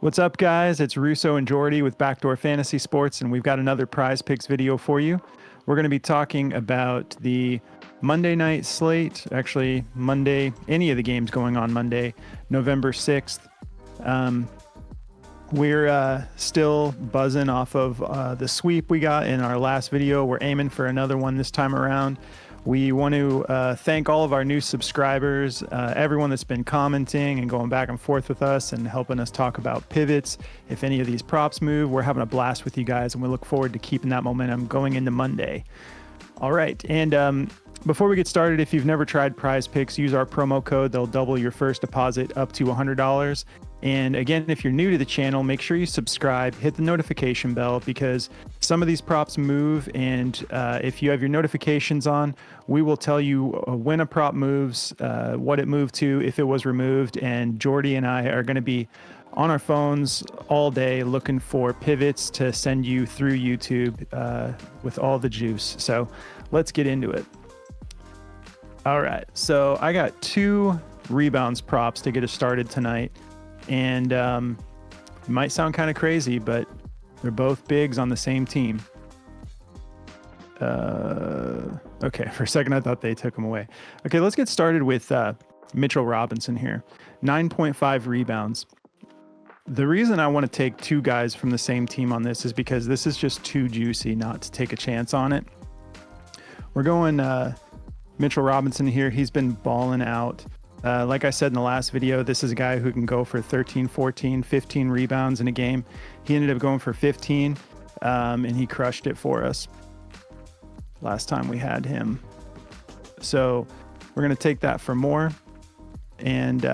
What's up, guys? It's Russo and Jordy with Backdoor Fantasy Sports, and we've got another Prize Picks video for you. We're going to be talking about the Monday night slate, actually, any of the games going on Monday, November 6th. We're still buzzing off of the sweep we got in our last video. We're aiming for another one this time around. We want to thank all of our new subscribers, everyone that's been commenting and going back and forth with us and helping us talk about pivots. If any of these props move, we're having a blast with you guys, and we look forward to keeping that momentum going into Monday. All right, and before we get started, if you've never tried Prize Picks, use our promo code. They'll double your first deposit up to $100. And again, if you're new to the channel, make sure you subscribe, hit the notification bell, because some of these props move. And if you have your notifications on, we will tell you when a prop moves, what it moved to, if it was removed. And Jordy and I are going to be on our phones all day looking for pivots to send you through YouTube with all the juice. So let's get into it. All right, so I got two rebounds props to get us started tonight. And it might sound kind of crazy, but they're both bigs on the same team. Okay, for a second I thought they took them away. Okay, let's get started with Mitchell Robinson here. 9.5 rebounds. The reason I want to take two guys from the same team on this is because this is just too juicy not to take a chance on it. We're going Mitchell Robinson here. He's been balling out. Like I said in the last video, this is a guy who can go for 13, 14, 15 rebounds in a game. He ended up going for 15, and he crushed it for us last time we had him. So we're going to take that for more. And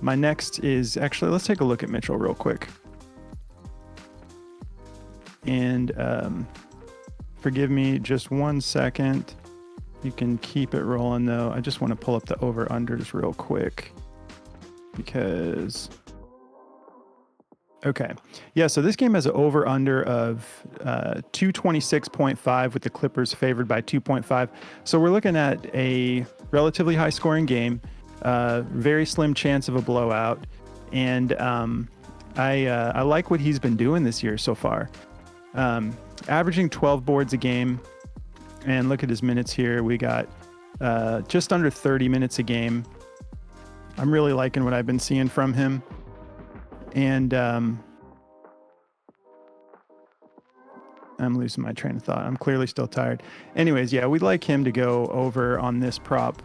my next is actually, let's take a look at Mitchell real quick. And forgive me just 1 second. You can keep it rolling though. I just want to pull up the over-unders real quick because, okay. Yeah, so this game has an over-under of 226.5 with the Clippers favored by 2.5. So we're looking at a relatively high-scoring game, very slim chance of a blowout. And I like what he's been doing this year so far. Averaging 12 boards a game. And look at his minutes here. We got just under 30 minutes a game. I'm really liking what I've been seeing from him. And I'm losing my train of thought. I'm clearly still tired. Anyways, yeah, we'd like him to go over on this prop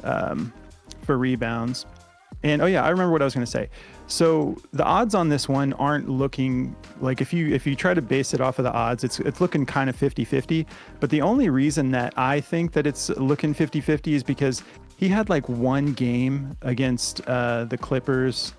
for rebounds. And oh yeah, I remember what I was going to say. So the odds on this one aren't looking like, if you try to base it off of the odds, it's looking kind of 50-50. But the only reason that I think that it's looking 50-50 is because he had like one game against the Clippers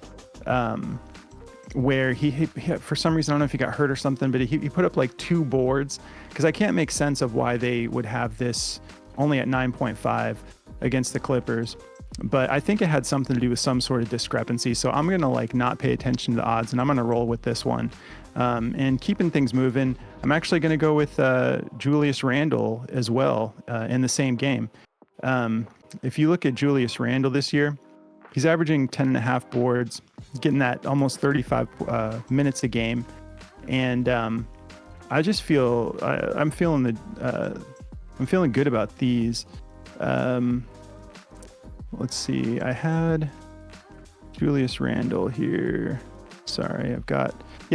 where he for some reason, I don't know if he got hurt or something, but he put up like 2 boards, because I can't make sense of why they would have this only at 9.5 against the Clippers. But I think it had something to do with some sort of discrepancy. So I'm going to like not pay attention to the odds, and I'm going to roll with this one. And keeping things moving, I'm actually going to go with Julius Randle as well in the same game. If you look at Julius Randle this year, he's averaging 10.5 boards, getting that almost 35 minutes a game. And I just feel I'm feeling good about these. Let's see, I had Julius Randle here. Sorry,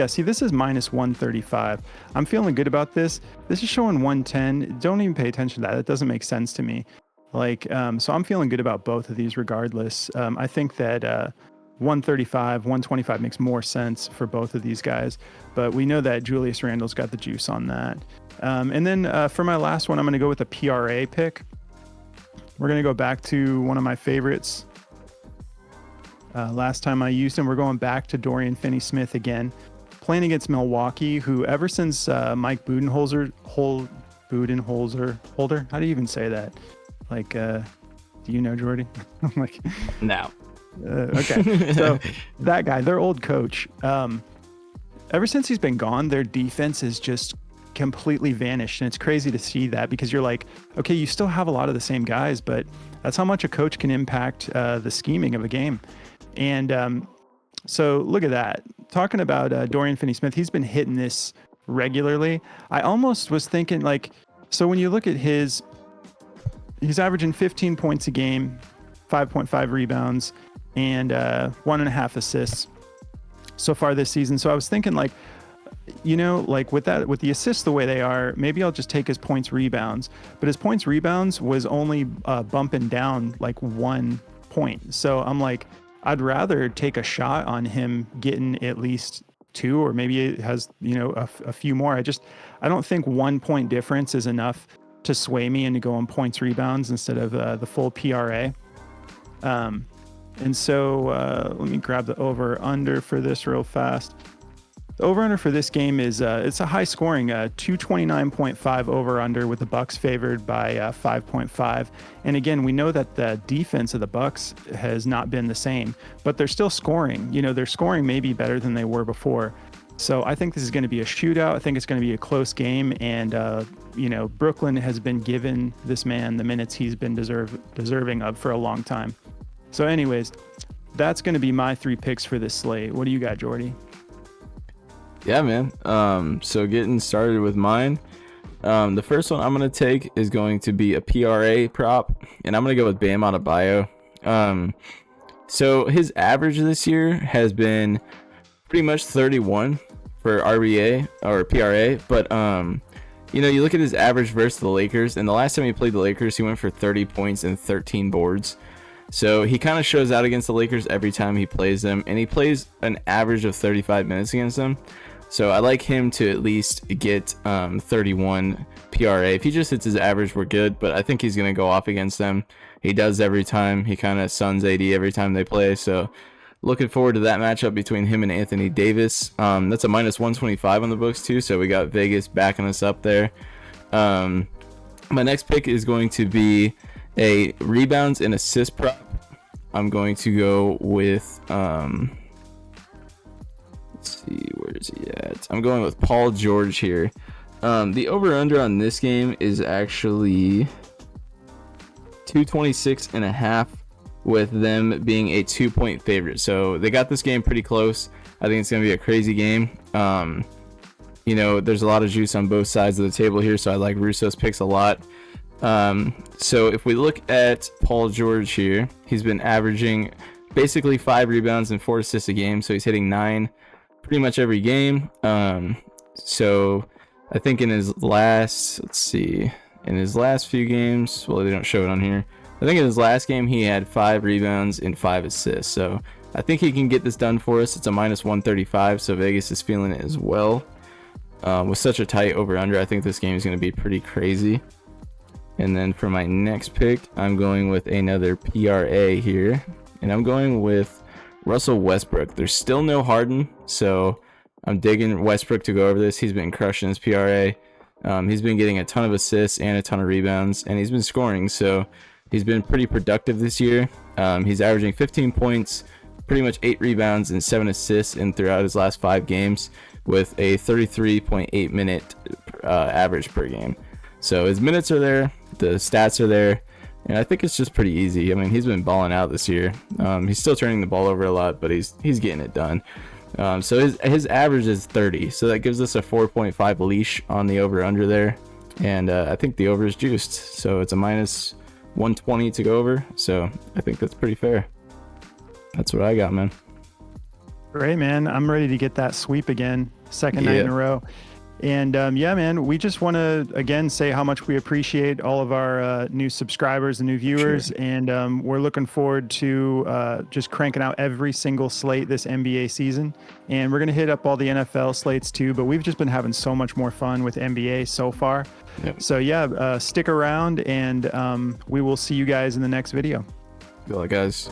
see, this is minus 135. I'm feeling good about this. This is showing 110. Don't even pay attention to that. That doesn't make sense to me. So I'm feeling good about both of these regardless. I think that 135, 125 makes more sense for both of these guys, but we know that Julius Randle's got the juice on that. And then for my last one, I'm going to go with a PRA pick. We're going to go back to one of my favorites. Last time I used him, we're going back to Dorian Finney-Smith again, playing against Milwaukee, who ever since Mike Budenholzer, how do you even say that? Like, do you know, Jordy? I'm like, no. Okay, so that guy, their old coach, ever since he's been gone, their defense is just completely vanished. And it's crazy to see that, because you're like, okay, you still have a lot of the same guys, but that's how much a coach can impact the scheming of a game. And So look at that. Talking about Dorian Finney-Smith, he's been hitting this regularly. I almost was thinking like, so when you look at he's averaging 15 points a game, 5.5 rebounds, and 1.5 assists so far this season. So I was thinking like, like with the assists the way they are, maybe I'll just take his points rebounds. But his points rebounds was only bumping down like 1 point. So I'm like, I'd rather take a shot on him getting at least 2, or maybe it has, a few more. I don't think 1 point difference is enough to sway me into going points rebounds instead of the full PRA. And so let me grab the over under for this real fast. The over under for this game is it's a high scoring 229.5 over under, with the Bucks favored by 5.5. And again, we know that the defense of the Bucks has not been the same, but they're still scoring. Their scoring may be better than they were before. So I think this is going to be a shootout. I think it's going to be a close game. And, Brooklyn has been given this man the minutes he's been deserving of for a long time. So anyways, that's going to be my 3 picks for this slate. What do you got, Jordy? Yeah, man. So getting started with mine. The first one I'm going to take is going to be a PRA prop, and I'm going to go with Bam Adebayo. So his average this year has been pretty much 31 for RBA or PRA, but you look at his average versus the Lakers, and the last time he played the Lakers, he went for 30 points and 13 boards. So he kind of shows out against the Lakers every time he plays them, and he plays an average of 35 minutes against them. So I like him to at least get 31 PRA. If he just hits his average, we're good, but I think he's going to go off against them. He does every time. He kind of suns AD every time they play. So looking forward to that matchup between him and Anthony Davis. That's a minus 125 on the books too, so we got Vegas backing us up there. My next pick is going to be a rebounds and assist prop. I'm going to go with let's see, where is he at? I'm going with Paul George here. The over under on this game is actually 226.5, with them being a 2-point favorite. So they got this game pretty close. I think it's going to be a crazy game. There's a lot of juice on both sides of the table here, so I like Russo's picks a lot. So if we look at Paul George here, he's been averaging basically 5 rebounds and 4 assists a game, so he's hitting 9 pretty much every game. So I think in his last few games, well, they don't show it on here. I think in his last game he had 5 rebounds and 5 assists. So I think he can get this done for us. It's a minus 135, so Vegas is feeling it as well. With such a tight over-under, I think this game is going to be pretty crazy. And then for my next pick, I'm going with another PRA here, and I'm going with Russell Westbrook. There's still no Harden, so I'm digging Westbrook to go over this. He's been crushing his PRA. He's been getting a ton of assists and a ton of rebounds, and he's been scoring, so he's been pretty productive this year. He's averaging 15 points, pretty much 8 rebounds, and 7 assists throughout his last 5 games, with a 33.8 minute average per game. So his minutes are there, the stats are there, and I think it's just pretty easy. I mean, he's been balling out this year. He's still turning the ball over a lot, but he's getting it done. So his average is 30, so that gives us a 4.5 leash on the over-under there, and I think the over is juiced, so it's a minus 120 to go over, so I think that's pretty fair. That's what I got, man. Great, man. I'm ready to get that sweep again, second night in a row. And yeah, man, we just want to, again, say how much we appreciate all of our new subscribers and new viewers. Sure. And we're looking forward to just cranking out every single slate this NBA season. And we're going to hit up all the NFL slates too, but we've just been having so much more fun with NBA so far. Yep. So yeah, stick around, and we will see you guys in the next video. Good luck, guys.